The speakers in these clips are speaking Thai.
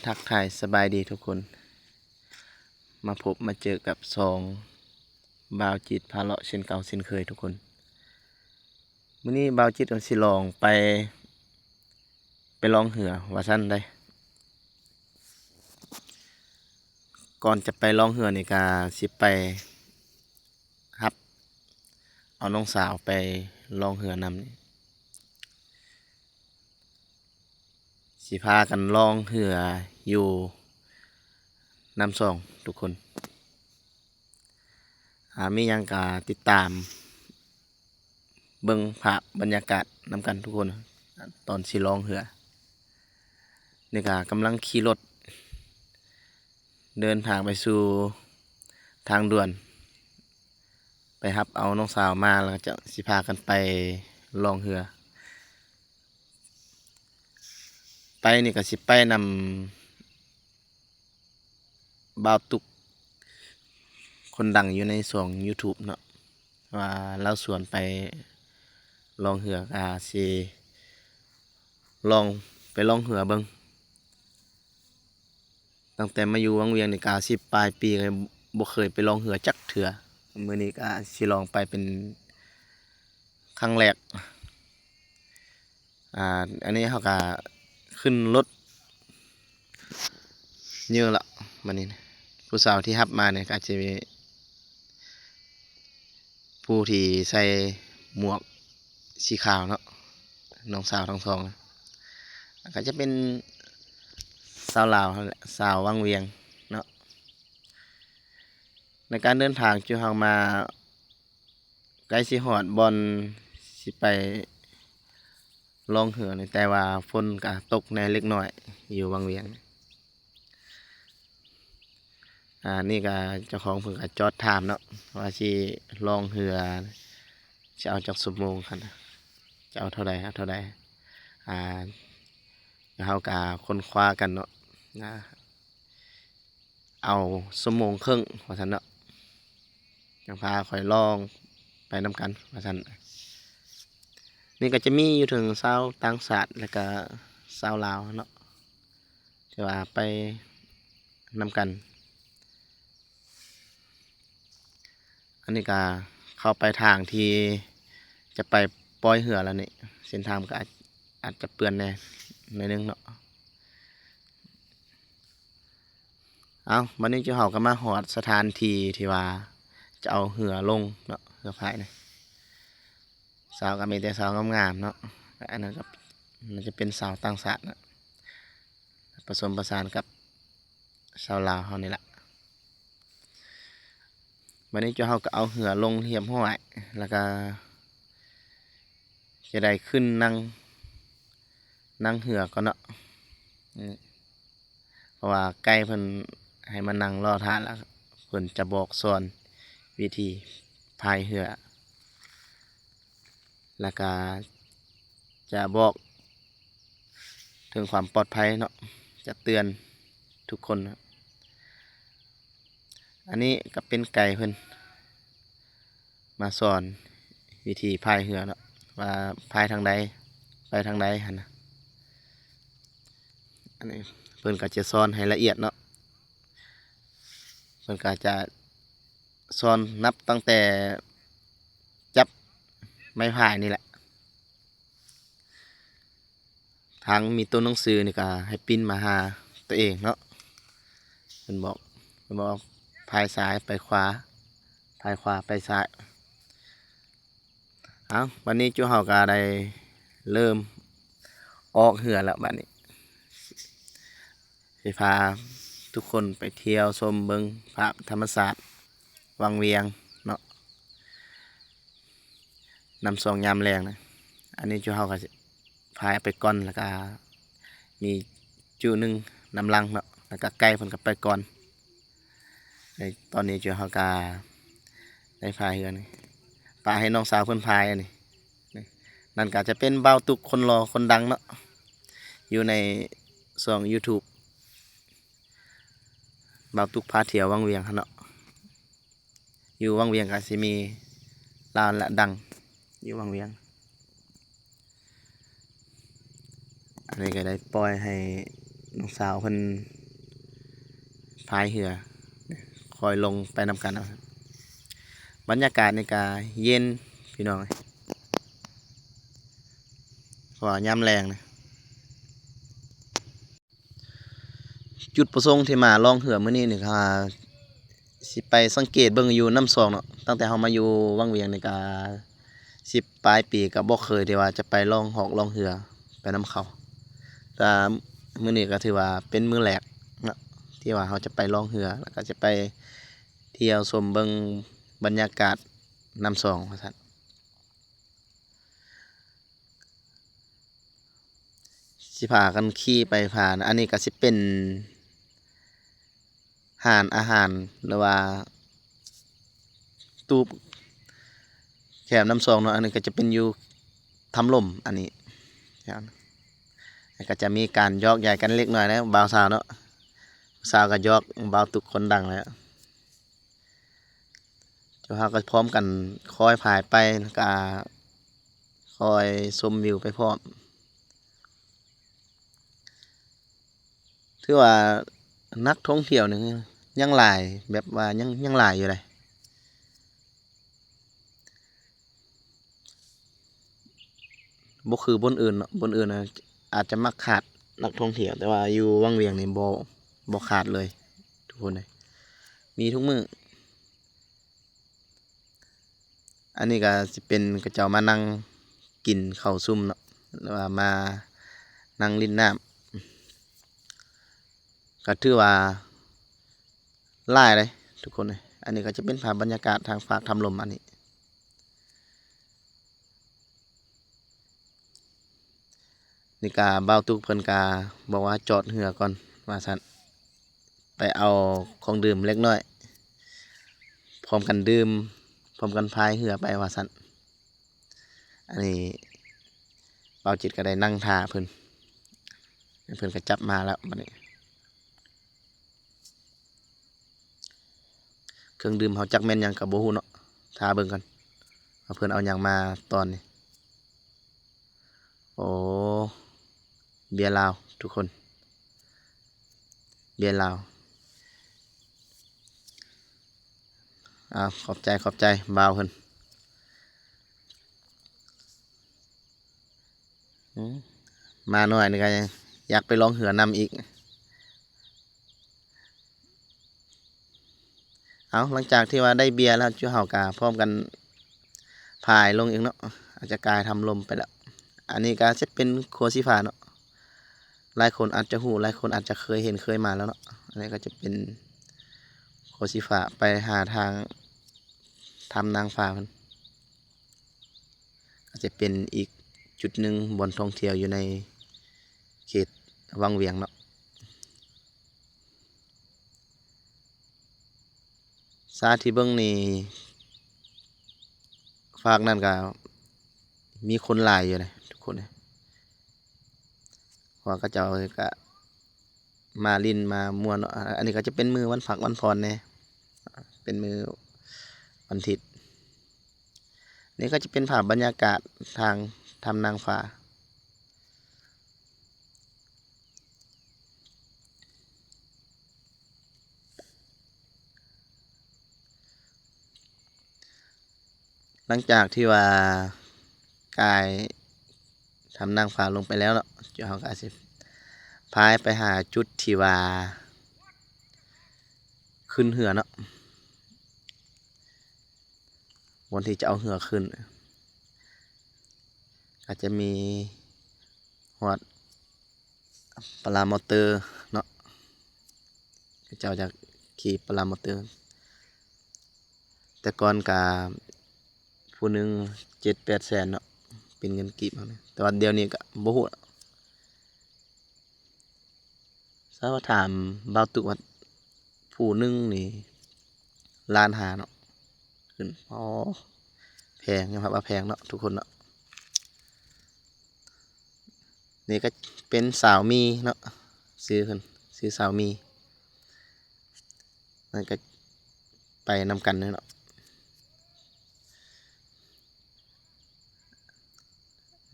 ทักทายสบายดีทุกคนมาพบมาเจอกับซองบาวจิตพาเลาะเช่นเก่าเช่นเคยทุกคนมื้อนี้บาวจิตสิลองไปลองเหือว่าซั่นได้ก่อนจะไปลองเหือนี่ก็สิไปรับเอาน้องสาวไปลองเหือนำสิพากันลองเหืออยู่น้ำซองทุกคนมีหยังก็ติดตามเบิ่งภาพบรรยากาศนำกันทุกคนตอนสิลองเหือนี่ก็กำลังขี่รถเดินทางไปสู่ทางด่วนไปรับเอาน้องสาวมาแล้วจะสิพากันไปลองเหือไปนี่ก็สิไปนำบ่าวตุกคนดังอยู่ในช่อง YouTube เนาะว่าเราสวนไปลองเหือสิลองไปลองเหือเบิ่งตั้งแต่มาอยู่วังเวียงนี่ก็10ปลายปีก็บ่เคยไปลองเหือจักเทื่อมื้อนี้ก็สิลองไปเป็นครั้งแรกอันนี้เขาก็ขึ้นรถเยอะละมื้อนี้ผู้สาวที่รับมาเนี่ยก็อาจจะมีผู้ที่ใส่หมวกสีขาวเนาะน้องสาวทั้งสองก็จะเป็นสาวลาวนั่นแหละสาววังเวียงเนาะในการเดินทางที่เฮามาใกล้สิฮอดบ่อนสิไปลองเหือนี่แต่ว่าฝนก็ตกแหน่เล็กน้อยอยู่วังเวียงนี่ก็เจ้าของเพิ่นก็จอดถามเนาะว่าสิลองเหือจะเอาจักชั่วโมงคั่นน่ะจะเอาเท่าใดเท่าใดอ่าเฮาก็ค้นคว้ากันเนาะเอาชั่วโมงครึ่งว่าซั่นเนาะจังพาข้อยลองไปนำกันว่าซั่นนี่ก็จะมีอยู่ถึงชาวต่างชาติแล้วก็ชาวลาวเนาะที่ว่าไปนำกันอันนี้ก็เข้าไปทางที่จะไปปอยเหือแล้วนี่เส้นทางก็อาจจะเปื้อนแน่หน่อยนึงเนาะวันนี้เจ้าเฮาก็มาฮอดสถานที่ที่ว่าจะเอาเหือลงเนาะเหือพายนี่สาวก็มีแต่สาวงามๆเนาะอันนั้นก็มันจะเป็นสาวต่างชาตินะผสมผสานกับชาวลาวเฮานี่แหละวันนี้เจ้าเฮาก็เอาเหือลงเรียบร้อยแล้วก็จะได้ขึ้นนั่งเหือก่อนเนาะเพราะว่าไกลเพิ่นให้มานั่งรอท่าแล้วเพิ่นจะบอกสอนวิธีพายเหือแล้วก็จะบอกถึงความปลอดภัยเนาะจะเตือนทุกคนนะอันนี้ก็เป็นไก่เพิ่นมาสอนวิธีพายเหือเนาะว่าพายทางใดไปทางใดหั่นนะอันนี้เพิ่นก็จะสอนให้ละเอียดเนาะเพิ่นก็จะสอนนับตั้งแต่จับไม้พายนี่แหละทางมีตัวหนังสือนี่ก็ให้ปิ้นมาหาตัวเองเนาะเพิ่นบอกพายซ้ายไปขวาพายขวาไปซ้ายวันนี้จูเฮาก็ได้เริ่มออกเหือแล้วบัดนี้สิพาทุกคนไปเที่ยวชมเบิ่งภาพธรรมศาสตร์วังเวียงเนาะนำซองยามแรงนะอันนี้จูเฮาก็สิพายไปก่อนแล้วก็มีจูหนึงนำหลังเนาะแล้วก็ไกลเพิ่นก็ไปก่อนในตอนนี้จูเฮาก็ได้พายเหือนี่ปาให้น้องสาวเพิ่นพายอันนี้นั่นก็จะเป็นบ่าวตุกคนรอคนดังเนาะอยู่ในช่อง YouTube บ่าวตุกพาเที่ยววังเวียงเนาะอยู่วังเวียงก็สิมีร้านละดังอยู่วังเวียงอันนี้ก็ได้ปล่อยให้ น้องสาวเพิ่นพายเรือคอยลงไปนำกันเอาบรรยากาศในกาเย็นพี่น้องเพราะว่ายามแรงนะจุดประสงค์ที่มาล่องเรือมื้อนี้นี่ก็สิไปสังเกตเบิ่งอยู่น้ำซองเนาะตั้งแต่เฮามาอยู่วังเวียงนี่ก็10ปลายปีก็บ่เคยที่ว่าจะไปล่องหอกล่องเรือไปนำเขาแต่มื้อนี้ก็ถือว่าเป็นมื้อแรกเนาะที่ว่าเฮาจะไปล่องเรือแล้วก็จะไปเที่ยวชมเบิ่งบรรยากาศน้ำซองว่าซั่นสิพากันขี่ไปผ่านอันนี้ก็สิเป็นห้านอาหารหรือว่าตู้แคมน้ำซองเนาะอันนี้ก็จะเป็นอยู่ทำลมอันนี้ครับก็จะมีการยอกใหญ่กันเล็กน้อยนะบ่าวสาวเนาะสาวก็ยอกบ่าวตุกคนดังแล้วเจ้าเฮาก็พร้อมกันคอยพายไปแล้วก็คอยชมวิวไปพร้อมถือว่านักท่องเที่ยวนี่ยังหลายแบบว่ายังหลายอยู่เลยบ่คือบนอื่นเนาะบนอื่นน่ะอาจจะมักขาดนักท่องเที่ยวแต่ว่าอยู่วังเวียงนี่บ่ขาดเลยทุกคนเลยมีทุกมื้ออันนี้ก็สิเป็นกระเจ้ามานั่งกินข้าวซุ่มเนาะหรือว่ามานั่งลิ้นน้ำก็ถือว่าหลายเลยทุกคนเลยอันนี้ก็จะเป็นภาพบรรยากาศทางฝากทำลมอันนี้นี่กาบ่าวตุกเพิ่นกาบอกว่าจอดเรือก่อนว่าซั่นไปเอาของดื่มเล็กน้อยพร้อมกันดื่มพร้อมกันพายเรือไปว่าซั่นอันนี้บ่าวจิตก็ได้นั่งท่าเพิ่นก็จับมาแล้วบัดนี้เครื่องดื่มเฮาจักแม่นหยังก็บ่ฮู้เนาะท่าเบิ่งกันว่าเพิ่นเอาหยังมาตอนนี้โอ้เบียร์ลาวทุกคนเบียร์ลาวขอบใจบ่าวเพิ่นอืมมาหน่อยนี่ก็ยังอยากไปลองเหือนำอีกเอาหลังจากที่ว่าได้เบียร์แล้วจุเฮากาพร้อมกันพายลงอีกเนาะอาจจะกลายทำลมไปแล้วอันนี้ก็จะเป็นโคซิฟาเนาะหลายคนอาจจะหูหลายคนอาจจะเคยเห็นเคยมาแล้วเนาะอันนี้ก็จะเป็นโคซิฟาไปหาทางทำนางฟ้ามันก็จะเป็นอีกจุดหนึ่งบนท่องเที่ยวอยู่ในเขตวังเวียงเนาะซาที่เบิ้งนี่ฝากนั่นก็มีคนหลายอยู่เลยทุกคนเลยเพราะว่าเขาเจ้าก็มาลินมาม่วนเนาะอันนี้ก็จะเป็นมือวันผักวันพรเนี่ยเป็นมือวันอาทิตย์นี่ก็จะเป็นภาพบรรยากาศทางทำนางฟ้าหลังจากที่ว่ากายทำนางฟ้าลงไปแล้วเนาะเจ้าเขาก็สิพายไปหาจุดที่ว่าขึ้นเหือเนาะวันที่จะเอาเหือขึ้นอาจจะมีหอดปลามอเตอร์เนาะเจ้าจะขี่ปลามอเตอร์แต่ก่อนกาผู้หนึ่ง7-8 แสนเนาะเป็นเงินกีบเขาเนี่ยแต่ว่าเดี๋ยวนี้ก็บ่ฮู้ถ้าว่าถามบ่าวตุว่าผู้หนึ่งนี่1,500,000เนาะขึ้นอ๋อแพงนะครับว่าแพงเนาะทุกคนเนาะนี่ก็เป็นสาวมีเนาะซื้อขึ้นซื้อสาวมีนั่นก็ไปนำกันเนาะ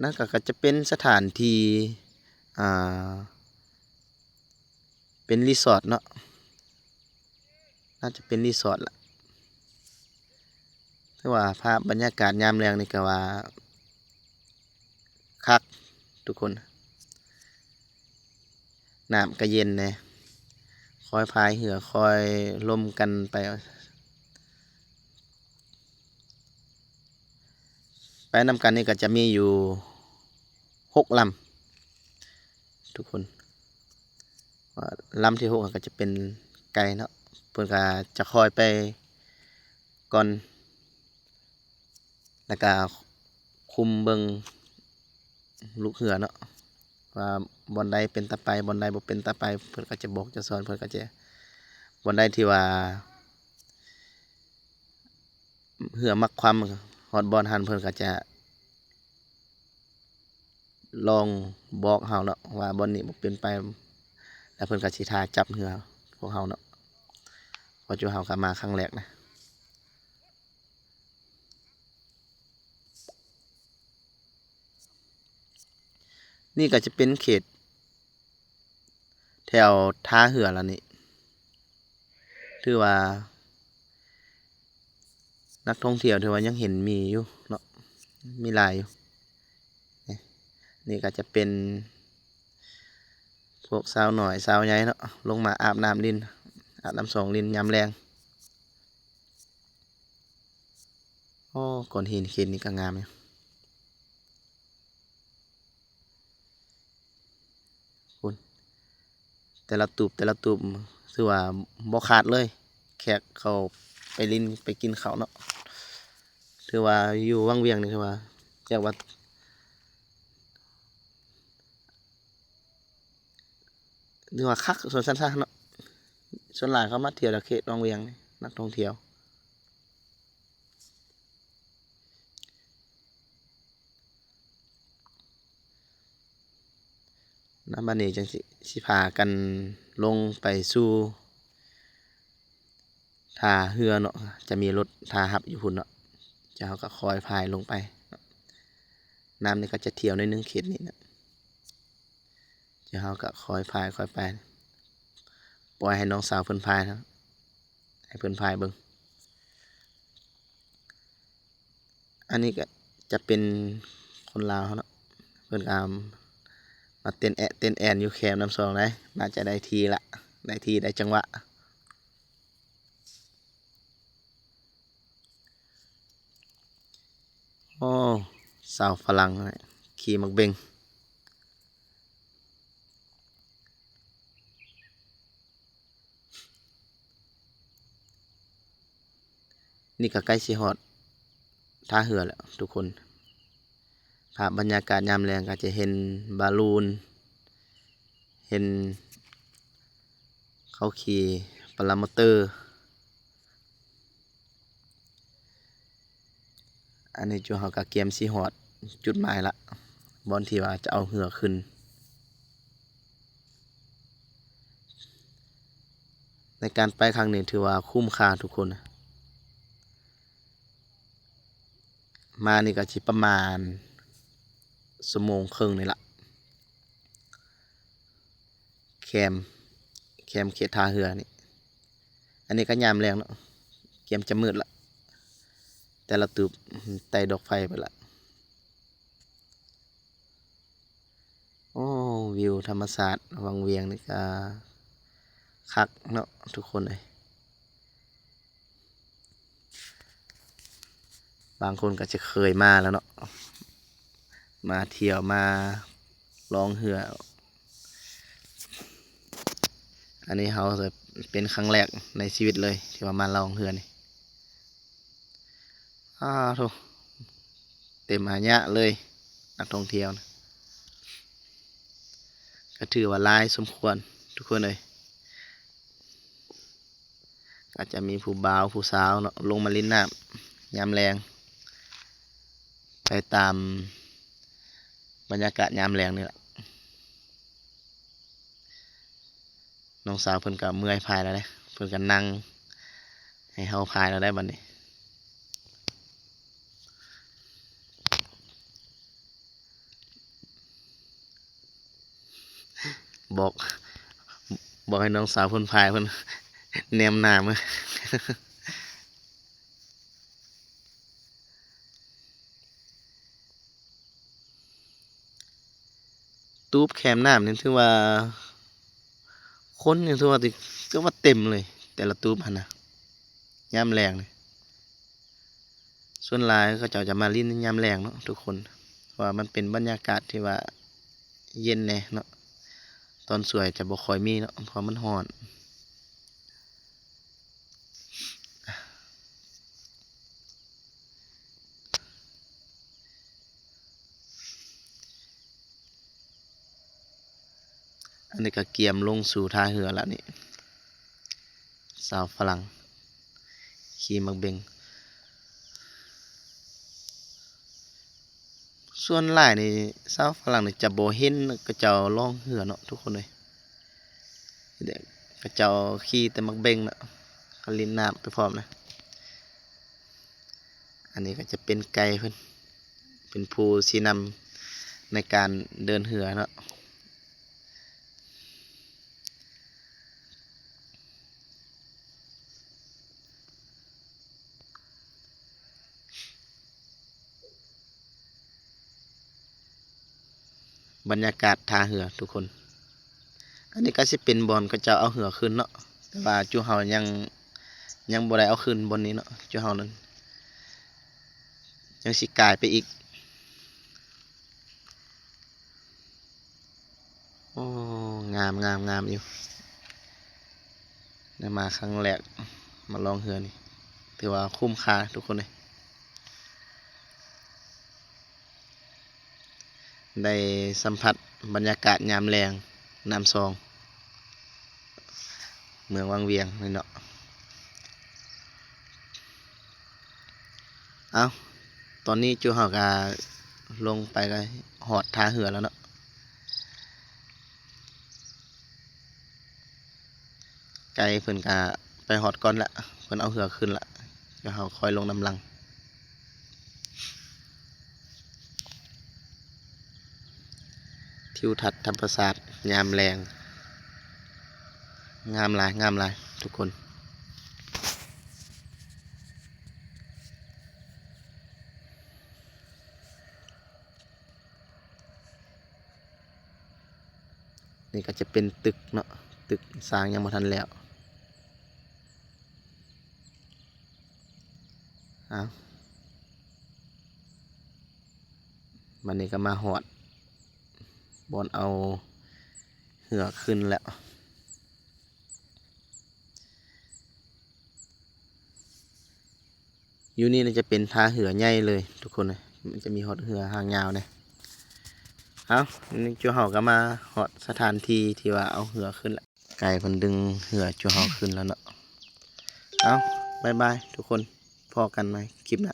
นั่นก็จะเป็นสถานที่อ่า เป็นรีสอร์ทเนาะน่าจะเป็นรีสอร์ทล่ะแต่ว่าภาพบรรยากาศยามแลงนี่ก็ว่าคักทุกคนน้ำก็เย็นแหน่คอยพายเหือคอยล่มกันไปนำกันนี่ก็จะมีอยู่6 ลำทุกคนว่าลำที่6ก็จะเป็นไก่เนาะเพิ่นก็จะคอยไปก่อนแล้วก็คุมเบิ่งลูกเหือเนาะว่าบอนใดเป็นตาไปบอนใดบ่เป็นตาไปเพิ่นก็จะบอกจะสอนเพิ่นก็จะบอนใดที่ว่าเหือมักความฮอดบอนหันเพิ่นก็จะลองบอกเฮาเนาะว่าบอนนี้บ่เป็นไปแล้วเพิ่นก็สิท่าจับเหือพวกเฮาเนาะเพราะจุเฮาก็มาครั้งแรกนะนี่ก็จะเป็นเขตแถวท่าเหือแล้วนี่ถือว่านักท่องเที่ยวถือว่ายังเห็นมีอยู่เนาะมีหลายอยู่นี่ก็จะเป็นพวกสาวหน่อยสาวใหญ่เนาะลงมาอาบน้ำลินอาบน้ำสองลินยามแรงโอ้ก้อนหินเข็นนี่ก็งามอยู่คุณแต่ละตูบถือว่าบ่ขาดเลยแขกเขาไปลินไปกินข้าวเนาะถือว่าอยู่วังเวียงนี่ถือว่าเรียกว่าคักส่วนสั้นๆเนาะส่วนหลายเขามาเที่ยวแต่เขตวังเวียงนี่นักท่องเที่ยวน้ำบัดนี้จังสิพากันลงไปสู่ท่าเรือเนาะจะมีรถท่ารับอยู่พุ่นเนาะจะเขาก็คอยพายลงไปน้ำนี่ก็จะเที่ยวในนึงเขตนี้นะจะเขาก็คอยพายไปปล่อยให้น้องสาวเพิ่นพายนะให้เพิ่นพายเบิ่งอันนี้ก็จะเป็นคนลาวเขาเนาะเพิ่นก็มาเต้นแอนอยู่แคมป์น้ำซองได้น่าจะได้ทีละได้ทีได้จังหวะโอ้สาวฝรั่งนะขี่มักเบงนี่ก็ใกล้สิฮอดท่าเรือแล้วทุกคนภาพบรรยากาศยามแลงก็จะเห็นบาลูนเห็นเขาขี่ปรามอเตอร์อันนี้จูเฮาก็เกมสิฮอดจุดหมายละบอนที่ว่าจะเอาเรือขึ้นในการไปครั้งนี้ถือว่าคุ้มค่าทุกคนมานี่ก็สิประมาณชั่วโมงครึ่งนี่ละแคมเขตท่าเรือนี่อันนี้ก็ยามแรงเนาะเกมจะมืดละแต่ละตูบไต่ดอกไฟไปละโอ้วิวธรรมศาสตร์วังเวียงนี่ก็คักเนาะทุกคนเลยบางคนก็จะเคยมาแล้วเนาะมาเที่ยวมาลองเรืออันนี้เขาจะเป็นครั้งแรกในชีวิตเลยที่ว่ามาลองเรือนี่ทุกเต็มหายะเลยนักท่องเที่ยวนะก็ถือว่าหลายสมควรทุกคนเลยก็จะมีผู้บ่าวผู้สาวเนาะลงมาเล่นน้ำยามแรงไปตามบรรยากาศยามแรงนี่แหละน้องสาวเพิ่นก็เมื่อยพายแล้วเด้เพิ่นก็นั่งให้เฮาพายแล้วได้บัดนี้บอก บอกให้น้องสาวเพิ่นพายเพิ่น แนมหน้ามา ตูบแคมน้ำนี่ถือว่าคนนี่ถือว่าติก็ว่าเต็มเลย แต่ละตูบหั่นน่ะยามแล้งนี่ส่วนหลายเขาเจ้าจะมาลิ้นยามแล้งเนาะทุกคนเพราะว่ามันเป็นบรรยากาศที่ว่าเย็นแหน่เนาะตอนสวยจะบ่ค่อยมีเนาะเพราะมันร้อน อันนี้ก็เกียมลงสู่ท่าเรือแล้วนี่สาวฝรั่งขี่มักเบงส่วนหลายนี่สาวฝรั่งนี่จะบ่เห็นกระเจ้าล่องเรือเนาะทุกคนเลยเด็กกระเจ้าขี่แต่มักเบงเนาะเขาลินน้ำไปพร้อมนะอันนี้ก็จะเป็นไกด์เพิ่นเป็นผู้ชี้นำในการเดินเรือเนาะบรรยากาศท่าเรือทุกคนอันนี้ก็สิเป็นบอนกระเจ้าเอาเรือขึ้นเนาะแต่ว่าจูเฮายังบ่ได้เอาขึ้นบนนี้เนาะจูเฮานั้นยังสิกลายไปอีกโอ้งามอยู่ได้มาครั้งแรกมาลองเรือนี่ถือว่าคุ้มค่าทุกคนเลยได้สัมผัสบรรยากาศยามแลงน้ำซองเมืองวังเวียงนี่เนาะเอาตอนนี้จูเฮาก็ลงไปก็หอดท่าเรือแล้วเนาะไกลเพิ่นก็ไปหอดก่อนละเพิ่นเอาเรือขึ้นละเดี๋ยวเฮาคอยลงน้ำลังทิวทัศน์ธรรมศาสตร์ยามแลงงามหลายทุกคนนี่ก็จะเป็นตึกเนาะตึกสร้างยังบ่ทันแล้วเอาวันนี้ก็มาหอดบอนเอาเหือขึ้นแล้วอยู่นี่จะเป็นท่าเหือใหญ่เลยทุกคนเลยมันจะมีหอดเหือหางยาวเนี่ยเอานี่จูเฮาก็มาหอดสถานที่ที่ว่าเอาเหือขึ้นแล้วไก่เพิ่นดึงเหือจูเฮาขึ้นแล้วเนาะเอาบายทุกคนพอกันไหมคลิปหน้า